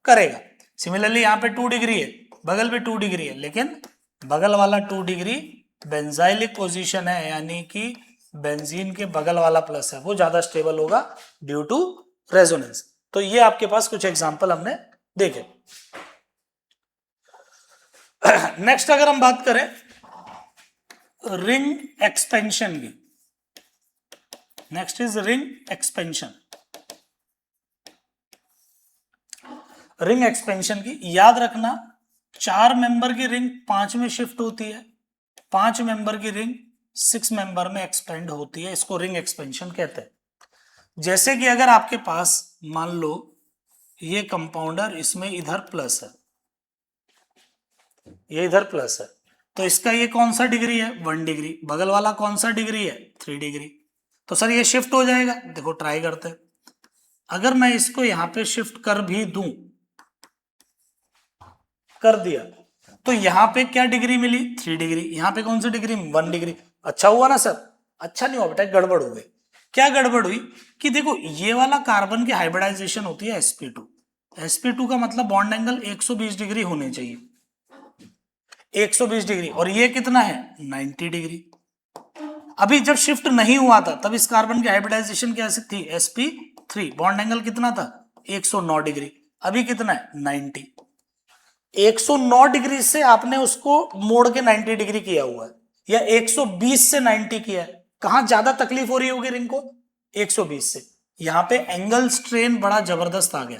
करेगा। सिमिलरली यहाँ पे 2 डिग्री है, बगल पे 2 डिग्री है, लेकिन बगल वाला 2 डिग्री बेंजाइलिक पोजीशन है, यानी कि बेंजीन के बगल वाला प्लस है वो ज्यादा स्टेबल होगा ड्यू टू रेजोनेंस। तो ये आपके पास कुछ एग्जांपल हमने देखिए नेक्स्ट अगर हम बात करें रिंग एक्सपेंशन की, next is ring expansion. Ring expansion की याद रखना 4 मेंबर की रिंग 5 में शिफ्ट होती है, 5 मेंबर की रिंग 6 मेंबर में एक्सपेंड होती है, इसको रिंग एक्सपेंशन कहते हैं। जैसे कि अगर आपके पास मान लो ये कंपाउंडर, इसमें इधर प्लस है, ये इधर प्लस है, तो इसका ये कौन सा डिग्री है 1 डिग्री, बगल वाला कौन सा डिग्री है 3 डिग्री। तो सर ये शिफ्ट हो जाएगा, देखो ट्राई करते हैं। अगर मैं इसको यहां पे शिफ्ट कर भी दूं, कर दिया, तो यहां पे क्या डिग्री मिली 3 डिग्री, यहां पे कौन सी डिग्री 1 डिग्री। अच्छा हुआ ना सर? अच्छा नहीं हुआ बेटा, गड़बड़ हो गई। क्या गड़बड़ हुई कि देखो ये वाला कार्बन की हाइब्रिडाइजेशन होती है sp2, sp2 का मतलब बॉन्ड एंगल 120 डिग्री होने चाहिए, 120 डिग्री, और ये कितना है 90 डिग्री। अभी जब शिफ्ट नहीं हुआ था तब इस कार्बन की हाइब्रिडाइजेशन कैसी थी sp3, बॉन्ड एंगल कितना था 109 डिग्री, अभी कितना है 90। 109 डिग्री से आपने उसको मोड़ के 90 डिग्री किया हुआ है, या 120 से 90 किया है, कहां ज्यादा तकलीफ हो रही होगी रिंग को 120 से। यहां पे एंगल स्ट्रेन बड़ा जबरदस्त आ गया,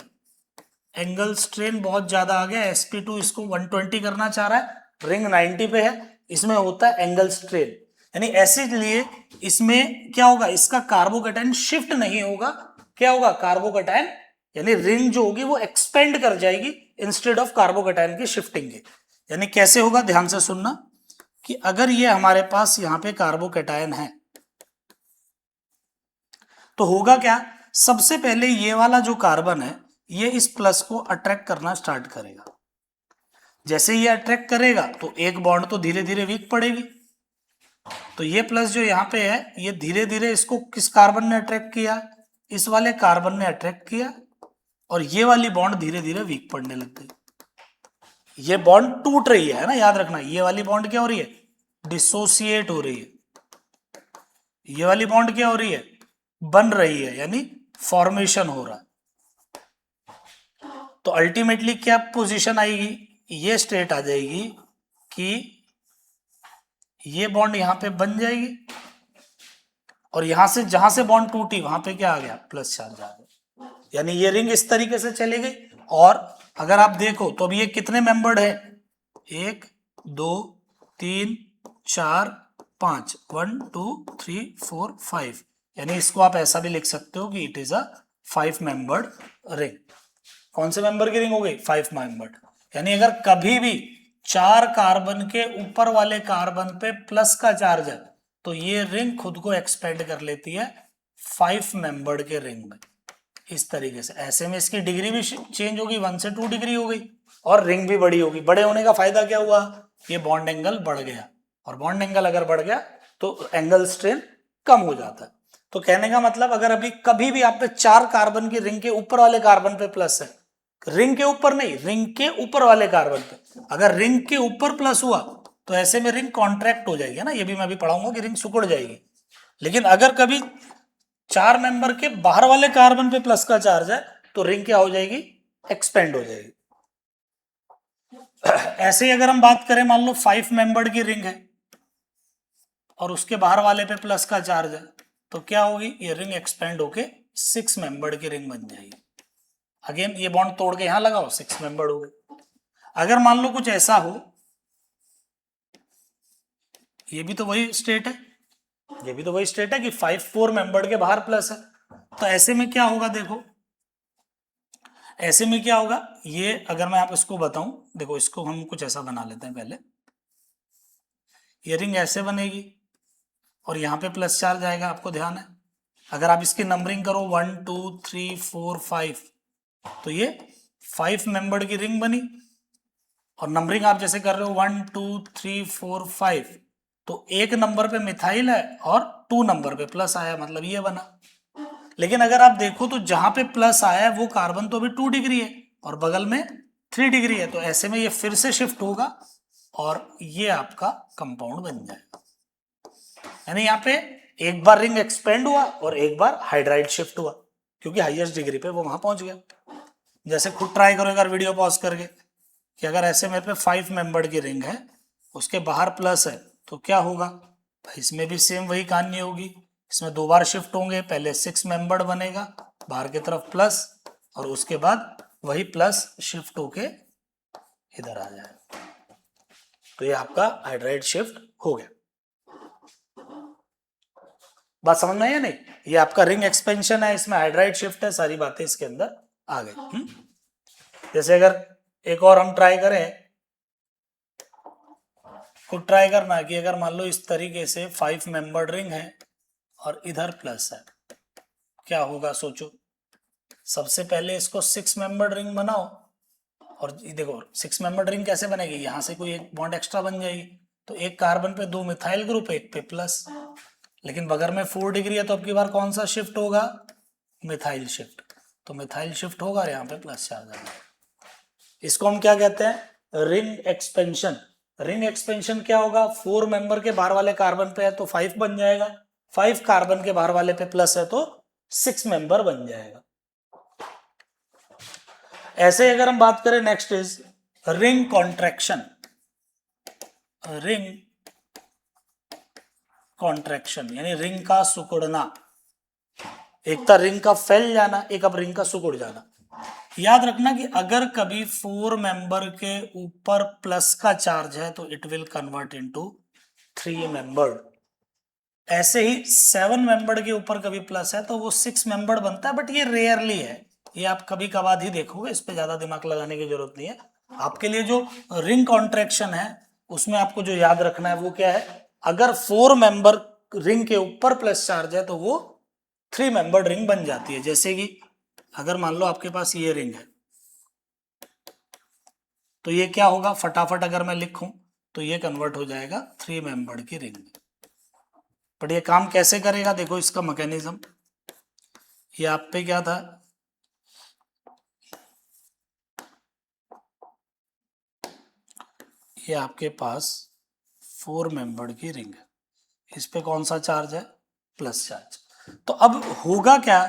एंगल स्ट्रेन बहुत ज्यादा आ गया, sp2 इसको 120 करना चाह रहा है, रिंग 90 पे है, इसमें होता है एंगल स्ट्रेन, यानी ऐसे लिए इसमें क्या होगा, इसका कार्बोकैटायन शिफ्ट नहीं होगा, क्या होगा कार्बोकैटायन, यानी रिंग जो होगी वो एक्सपेंड कर जाएगी इंस्टेड ऑफ कार्बोकैटायन की शिफ्टिंग के। यानी कैसे होगा ध्यान से सुनना, कि अगर ये हमारे पास यहां पे कार्बोकैटायन है तो होगा क्या, सबसे पहले ये वाला जो कार्बन है ये इस प्लस को अट्रैक्ट करना स्टार्ट करेगा, जैसे ये अट्रैक्ट करेगा तो एक बॉन्ड तो धीरे धीरे वीक पड़ेगी, तो ये प्लस जो यहां पे है ये धीरे धीरे इसको किस कार्बन ने अट्रैक्ट किया, इस वाले कार्बन ने अट्रैक्ट किया, और ये वाली बॉन्ड धीरे धीरे वीक पड़ने लग गई, ये बॉन्ड टूट रही है ना, याद रखना ये वाली बॉन्ड क्या हो रही है डिसोसिएट हो रही है, ये वाली बॉन्ड क्या हो रही है बन रही है, यानी फॉर्मेशन हो रहा है। तो अल्टीमेटली क्या पोजीशन आएगी, ये स्टेट आ जाएगी कि ये बॉन्ड यहां पे बन जाएगी, और यहां से जहां से बॉन्ड टूटी वहां पे क्या आ गया प्लस चार्ज आ गया, यानी ये रिंग इस तरीके से चली गई। और अगर आप देखो तो अभी ये कितने मेंबर्ड है 1 2 3 4 5, 1 2 3 4 5, यानी इसको आप ऐसा भी लिख सकते हो कि it is a 5 membered ring. कौन से मेंबर की रिंग हो गई 5 मेंबर्ड, यानी अगर कभी भी 4 कार्बन के ऊपर वाले कार्बन पे प्लस का चार्ज है तो ये रिंग खुद को एक्सपेंड कर लेती है 5 मेंबर्ड के रिंग में, इस तरीके से। ऐसे में इसकी डिग्री भी चेंज होगी, 1 से 2 डिग्री हो गई, और रिंग भी बड़ी होगी। बड़े होने का फायदा क्या हुआ, ये बॉन्ड एंगल बढ़ गया, और बॉन्ड एंगल अगर बढ़ गया तो एंगल स्ट्रेन कम हो जाता है। तो कहने का मतलब अगर अभी कभी भी आप पे 4 कार्बन की रिंग के ऊपर वाले कार्बन पे प्लस है, रिंग के ऊपर नहीं, रिंग के ऊपर वाले कार्बन पे अगर रिंग के ऊपर प्लस हुआ तो ऐसे में रिंग कॉन्ट्रैक्ट हो जाएगी ना, ये भी मैं अभी पढ़ाऊंगा कि रिंग सिकुड़ जाएगी। लेकिन अगर कभी 4 मेंबर के बाहर वाले कार्बन पे प्लस का चार्ज है तो रिंग क्या हो जाएगी एक्सपेंड हो जाएगी। ऐसे ही अगर हम बात करें मान लो 5 मेंबर्ड की रिंग है और उसके बाहर वाले पे प्लस का चार्ज है तो क्या होगी, ये रिंग एक्सपेंड होके 6 मेंबर्ड की रिंग बन जाएगी। अगेन ये बॉन्ड तोड़ के यहां लगाओ 6 मेंबर्ड हो गए। अगर मान लो कुछ ऐसा हो, ये भी तो वही स्टेट है, ये भी तो वही स्टेट है कि 5 4 मेंबर्ड के बाहर प्लस है, तो ऐसे में क्या होगा देखो, ऐसे में क्या होगा, ये अगर मैं आप इसको बताऊं, देखो इसको हम कुछ ऐसा बना लेते हैं पहले, ये रिंग ऐसे बनेगी और यहां पे प्लस चार्ज आएगा, आपको ध्यान है। अगर आप इसकी नंबरिंग करो 1 2 3 4 5 तो ये 5 मेंबर्ड की रिंग बनी, और नंबरिंग आप जैसे कर रहे हो 1 2 3 4 5 तो एक नंबर पे मिथाइल है और 2 नंबर पे प्लस आया, मतलब ये बना। लेकिन अगर आप देखो तो जहां पे प्लस आया है वो कार्बन तो अभी 2 डिग्री है और बगल में 3 डिग्री है, तो ऐसे में ये फिर से शिफ्ट होगा और ये आपका कंपाउंड बन जाएगा। यानी यहाँ पे एक बार रिंग एक्सपेंड हुआ और एक बार हाइड्राइड शिफ्ट हुआ, क्योंकि हाईएस्ट डिग्री पे वो वहां पहुंच गया। जैसे खुद ट्राई करो एक बार वीडियो पॉज करके कि अगर ऐसे मेरे पे 5 मेंबर की रिंग है, उसके बाहर प्लस है, तो क्या होगा भाई, इसमें भी सेम वही कहानी होगी। इसमें 2 बार शिफ्ट होंगे, पहले 6 मेंबर बनेगा, बाहर की तरफ प्लस, और उसके बाद वही प्लस शिफ्ट होके इधर आ जाएगा। तो ये आपका हाइड्राइड शिफ्ट हो गया। बात समझ में आई या नहीं? ये आपका रिंग एक्सपेंशन है, इसमें हाइड्राइड शिफ्ट है, सारी बातें इसके अंदर आ गई। जैसे अगर एक और हम ट्राई करें, खुद ट्राई करना कि अगर मान लो इस तरीके से 5 मेंबर्ड रिंग है और इधर प्लस है, क्या होगा सोचो। सबसे पहले इसको 6 मेंबर्ड रिंग बनाओ, और देखो 6 मेंबर्ड रिंग कैसे बनेगी, यहां से कोई एक बॉन्ड एक्स्ट्रा बन जाएगी, तो एक कार्बन पे 2 मिथाइल ग्रुप, एक पे प्लस, लेकिन बगल में 4 डिग्री है, तो अब की बार कौन सा शिफ्ट होगा, मिथाइल शिफ्ट, तो मिथाइल शिफ्ट होगा और यहाँ पे प्लस चार्ज आ जाएगा। इसको हम क्या कहते हैं, रिंग एक्सपेंशन। रिंग एक्सपेंशन क्या होगा, 4 मेंबर के बाहर वाले कार्बन पे है तो 5 बन जाएगा, 5 कार्बन के बाहर वाले पे प्लस है तो 6 मेंबर बन जाएगा। ऐसे अगर हम बात करें, next is ring contraction. Ring contraction यानी रिंग का सिकुड़ना। एक था रिंग का फैल जाना, एक अब रिंग का सिकुड़ जाना। याद रखना कि अगर कभी 4 मेंबर के ऊपर प्लस का चार्ज है तो it will convert into 3 membered. ऐसे ही 7 मेंबर के ऊपर कभी प्लस है तो वो 6 मेंबर्ड बनता है, बट ये रेयरली है, ये आप कभी कभार ही देखोगे, इस पे ज्यादा दिमाग लगाने की जरूरत नहीं है। आपके लिए जो रिंग कॉन्ट्रैक्शन है उसमें आपको जो याद रखना है वो क्या है, अगर 4 मेंबर रिंग के ऊपर प्लस चार्ज है तो वो 3 मेंबर्ड रिंग बन जाती है। जैसे कि अगर मान लो आपके पास ये रिंग है, तो ये क्या होगा, फटाफट अगर मैं लिखूं तो ये कन्वर्ट हो जाएगा 3 मेंबर्ड की रिंग में। बट ये काम कैसे करेगा, देखो इसका मैकेनिज्म। ये आप पे क्या था, ये आपके पास 4 मेंबर्ड की रिंग है, इस पे कौन सा चार्ज है, प्लस चार्ज। तो अब होगा क्या,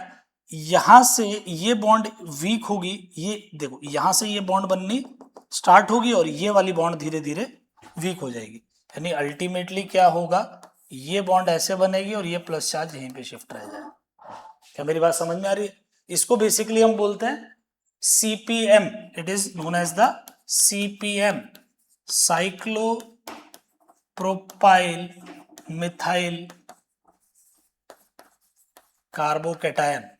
यहां से ये बॉन्ड वीक होगी, ये देखो यहां से ये बॉन्ड बननी स्टार्ट होगी और ये वाली बॉन्ड धीरे धीरे वीक हो जाएगी। यानी अल्टीमेटली क्या होगा, ये बॉन्ड ऐसे बनेगी और ये प्लस चार्ज यहीं पे शिफ्ट रह जाएगा। क्या मेरी बात समझ में आ रही है? इसको बेसिकली हम बोलते हैं CPM, it is known as the CPM, cyclo propyl methyl carbocation.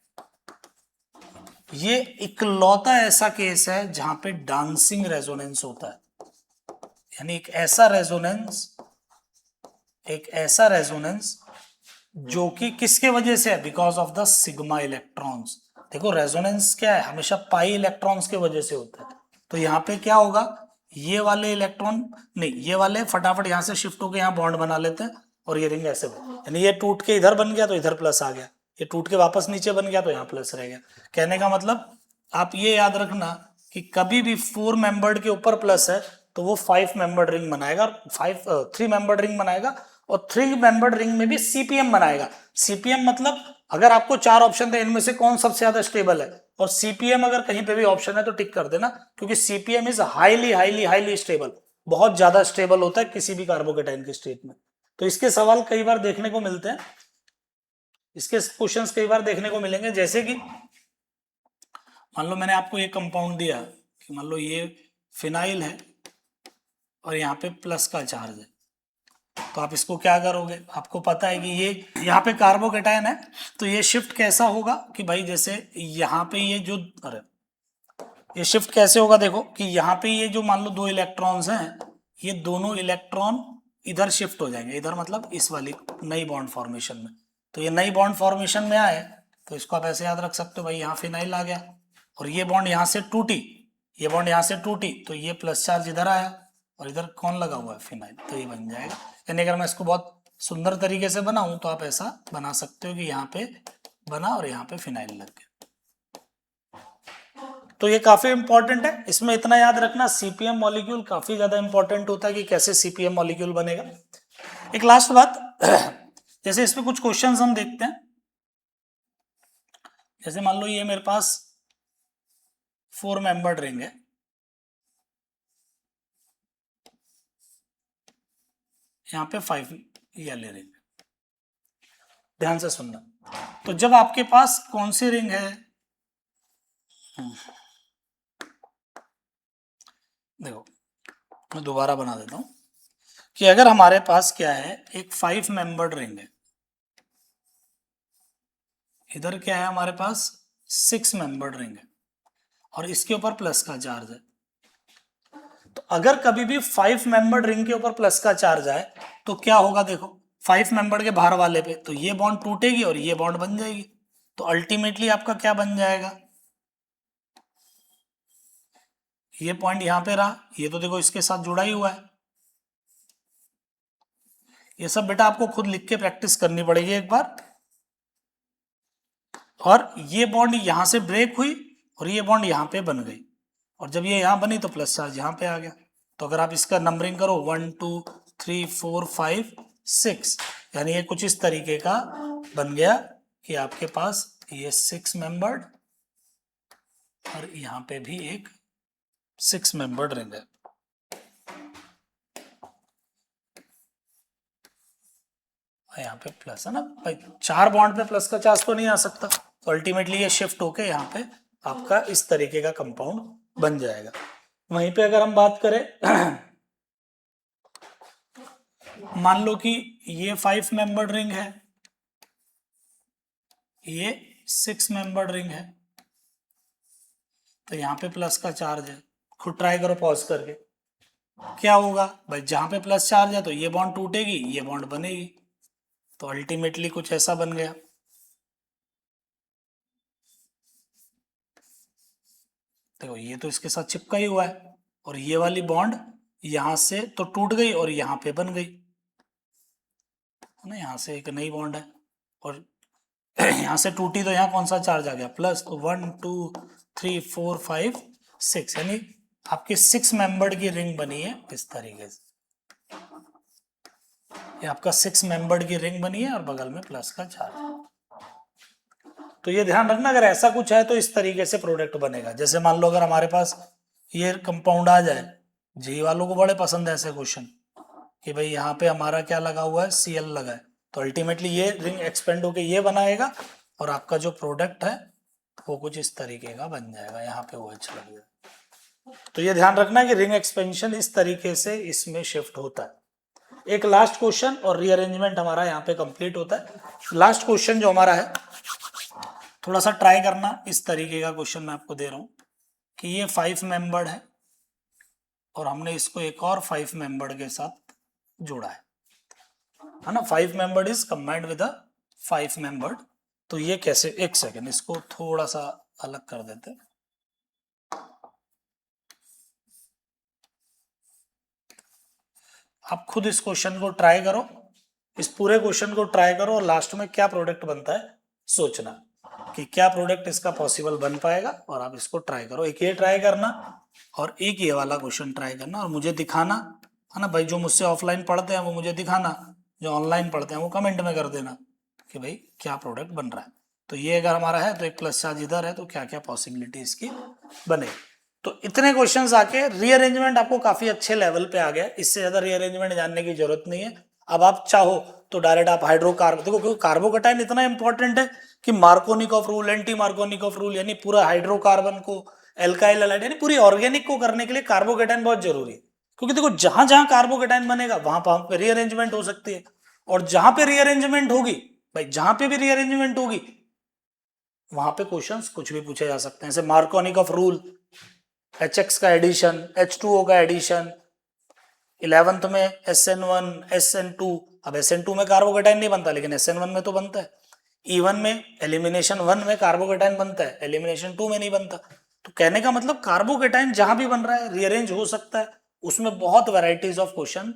ये इकलौता ऐसा केस है जहां पे डांसिंग रेजोनेंस होता है, यानी एक ऐसा रेजोनेंस जो कि किसके वजह से है, because of the sigma electrons. देखो रेजोनेंस क्या है, हमेशा पाई इलेक्ट्रॉन्स के वजह से होता है। तो यहाँ पे क्या होगा, ये वाले इलेक्ट्रॉन नहीं, ये वाले फटाफट यहाँ से शिफ्ट होकर यहाँ बॉन्ड बना लेते हैं और ये रिंग ऐसे यानी ये टूट के इधर बन गया तो इधर प्लस आ गया, ये टूट के वापस नीचे बन गया तो यहाँ प्लस रह गया। कहने का मतलब आप ये याद रखना कि कभी भी 4 मेंबर्ड के ऊपर प्लस है तो वो 5 मेंबर्ड रिंग बनाएगा, 3 मेंबर्ड रिंग बनाएगा, और 3 मेंबर्ड रिंग में भी सीपीएम बनाएगा। सीपीएम मतलब अगर आपको 4 ऑप्शन थे इनमें से कौन सबसे ज्यादा स्टेबल है, और सीपीएम अगर कहीं पे भी ऑप्शन है तो टिक कर देना, क्योंकि CPM is highly highly highly stable, बहुत ज्यादा स्टेबल होता है किसी भी कार्बोकेटाइन के स्टेट में। तो इसके सवाल कई बार देखने को मिलते हैं, इसके क्वेश्चंस कई बार देखने को मिलेंगे। जैसे कि मान लो मैंने आपको ये कंपाउंड दिया कि मान लो ये फिनाइल है और यहाँ पे प्लस का चार्ज है, तो आप इसको क्या करोगे, आपको पता है कि ये यहाँ पे कार्बोकेटायन है, तो ये शिफ्ट कैसा होगा कि भाई जैसे यहाँ पे ये जो, अरे ये शिफ्ट कैसे होगा, देखो कि यहाँ पे ये जो मान लो 2 इलेक्ट्रॉन्स हैं, ये दोनों इलेक्ट्रॉन इधर शिफ्ट हो जाएंगे, इधर मतलब इस वाली नई बॉन्ड फॉर्मेशन में। तो ये नई बॉन्ड फॉर्मेशन में आए तो इसको आप ऐसे याद रख सकते हो, भाई यहाँ फिनाइल आ गया और ये बॉन्ड यहाँ से टूटी, ये बॉन्ड यहाँ से टूटी तो ये प्लस चार्ज इधर आया और इधर कौन लगा हुआ है, फिनाइल, तो ये बन जाएगा। यानी अगर मैं इसको बहुत सुंदर तरीके से बनाऊं तो आप ऐसा बना सकते हो कि यहाँ पे बना और यहाँ पे फिनाइल लग गया। तो ये काफी इंपॉर्टेंट है, इसमें इतना याद रखना सीपीएम मॉलिक्यूल काफी ज्यादा इंपॉर्टेंट होता है कि कैसे सीपीएम मॉलिक्यूल बनेगा। एक लास्ट बात, जैसे इसमें कुछ क्वेश्चंस हम देखते हैं। जैसे मान लो ये मेरे पास 4 मेंबर्ड रिंग है, यहाँ पे 5 ये वाली रिंग। ध्यान से सुनना, तो जब आपके पास कौन सी रिंग है, देखो मैं दोबारा बना देता हूं कि अगर हमारे पास क्या है, एक 5 मेंबर्ड रिंग है, इधर क्या है हमारे पास 6 मेंबर्ड रिंग है, और इसके ऊपर प्लस का चार्ज है। तो अगर कभी भी 5 मेंबर्ड रिंग के ऊपर प्लस का चार्ज आए तो क्या होगा, देखो 5 मेंबर्ड के बाहर वाले पे तो ये बॉन्ड टूटेगी और ये बॉन्ड बन जाएगी। तो अल्टीमेटली आपका क्या बन जाएगा, ये पॉइंट यहां पे रहा, ये तो देखो इसके साथ जुड़ा ही हुआ है। ये सब बेटा आपको खुद लिख के प्रैक्टिस करनी पड़ेगी एक बार। और ये बॉन्ड यहां से ब्रेक हुई और ये बॉन्ड यहां पे बन गई, और जब ये यहां बनी तो प्लस चार्ज यहां पे आ गया। तो अगर आप इसका नंबरिंग करो 1 2 3 4 5 6, यानी ये कुछ इस तरीके का बन गया कि आपके पास ये 6 मेंबर्ड और यहां पे भी एक 6 मेंबर्ड रिंग है। यहाँ पे प्लस है ना भाई, 4 बॉन्ड पे प्लस का चार्ज तो नहीं आ सकता, तो अल्टीमेटली ये शिफ्ट होके यहाँ पे आपका इस तरीके का कंपाउंड बन जाएगा। वहीं पे अगर हम बात करें मान लो कि ये 5 मेंबर्ड रिंग है, ये 6 मेंबर्ड रिंग है, तो यहाँ पे प्लस का चार्ज है। खुद ट्राई करो पॉज करके, क्या होगा भाई, जहां पे प्लस चार्ज है तो ये बॉन्ड टूटेगी, ये बॉन्ड बनेगी, तो अल्टीमेटली कुछ ऐसा बन गया। देखो ये तो इसके साथ चिपका ही हुआ है, और ये वाली बॉन्ड यहां से तो टूट गई और यहां पे बन गई ना, यहां से एक नई बॉन्ड है, और यहां से टूटी तो यहां कौन सा चार्ज आ गया, प्लस। तो 1 2 3 4 5 6, यानी आपकी 6 मेंबर्ड की रिंग बनी है इस तरीके से। ये आपका 6 मेंबर्ड की रिंग बनी है और बगल में प्लस का चार्ज। तो ये ध्यान रखना, अगर ऐसा कुछ है तो इस तरीके से प्रोडक्ट बनेगा। जैसे मान लो अगर हमारे पास ये कंपाउंड आ जाए, जी वालों को बड़े पसंद है ऐसे क्वेश्चन कि भाई यहाँ पे हमारा क्या लगा हुआ है, Cl लगा है, तो अल्टीमेटली ये रिंग एक्सपेंड होके ये बनाएगा और आपका जो प्रोडक्ट है वो कुछ इस तरीके का बन जाएगा, यहाँ पे OH लग जाएगा। तो ये ध्यान रखना कि रिंग एक्सपेंशन इस तरीके से इसमें शिफ्ट होता है। एक लास्ट क्वेश्चन और रीअरेंजमेंट हमारा यहाँ पे कंप्लीट होता है। लास्ट क्वेश्चन जो हमारा है, थोड़ा सा ट्राई करना, इस तरीके का क्वेश्चन मैं आपको दे रहा हूं कि ये 5 मेंबर्ड है और हमने इसको एक और 5 मेंबर्ड के साथ जोड़ा है ना, 5 membered is combined with 5 membered. तो ये कैसे, एक सेकेंड इसको थोड़ा सा अलग कर देते, आप खुद इस क्वेश्चन को ट्राई करो, इस पूरे क्वेश्चन को ट्राई करो और लास्ट में क्या प्रोडक्ट बनता है सोचना कि क्या प्रोडक्ट इसका पॉसिबल बन पाएगा, और आप इसको ट्राई करो। एक ये ट्राई करना और एक ये वाला क्वेश्चन ट्राई करना और मुझे दिखाना है ना भाई, जो मुझसे ऑफलाइन पढ़ते हैं वो मुझे दिखाना, जो ऑनलाइन पढ़ते हैं वो कमेंट में कर देना कि भाई क्या प्रोडक्ट बन रहा है। तो ये अगर हमारा है तो एक प्लस चार्ज इधर है, तो क्या क्या पॉसिबिलिटी इसकी बनेगी। तो इतने क्वेश्चंस आके रीअरेंजमेंट आपको काफी अच्छे लेवल पे आ गया, इससे ज्यादा रीअरेंजमेंट जानने की जरूरत नहीं है। अब आप चाहो तो डायरेक्ट आप हाइड्रोकार्बन, देखो क्योंकि कार्बोकेटाइन इतना इंपॉर्टेंट है कि Markovnikov rule, anti Markovnikov rule, यानी पूरा हाइड्रोकार्बन को एल्काइल हैलाइड यानी पूरी ऑर्गेनिक को करने के लिए कार्बोकेटाइन बहुत जरूरी है। क्योंकि देखो जहां जहां कार्बोकेटाइन बनेगा वहां पर रीअरेंजमेंट हो सकती है, और जहां पे रीअरेंजमेंट होगी भाई, जहां पे भी रीअरेंजमेंट होगी वहां पे क्वेश्चंस कुछ भी पूछे जा सकते हैं। जैसे मार्कोनिकॉफ रूल, HX का एडिशन, H2O का एडिशन, 11th में SN1 SN2, अब SN2 में कार्बोकेटाइन नहीं बनता लेकिन SN1 में तो बनता है। E1 में एलिमिनेशन 1 में कार्बोकेटाइन बनता है, एलिमिनेशन 2 में नहीं बनता। तो कहने का मतलब कार्बोकेटाइन जहां भी बन रहा है रीअरेंज हो सकता है, उसमें बहुत वैरायटीज ऑफ क्वेश्चन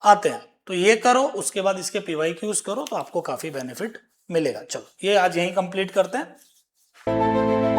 आते हैं। तो ये करो, उसके बाद इसके PYQs करो तो आपको काफी बेनिफिट मिलेगा। चलो ये आज यहीं कंप्लीट करते हैं।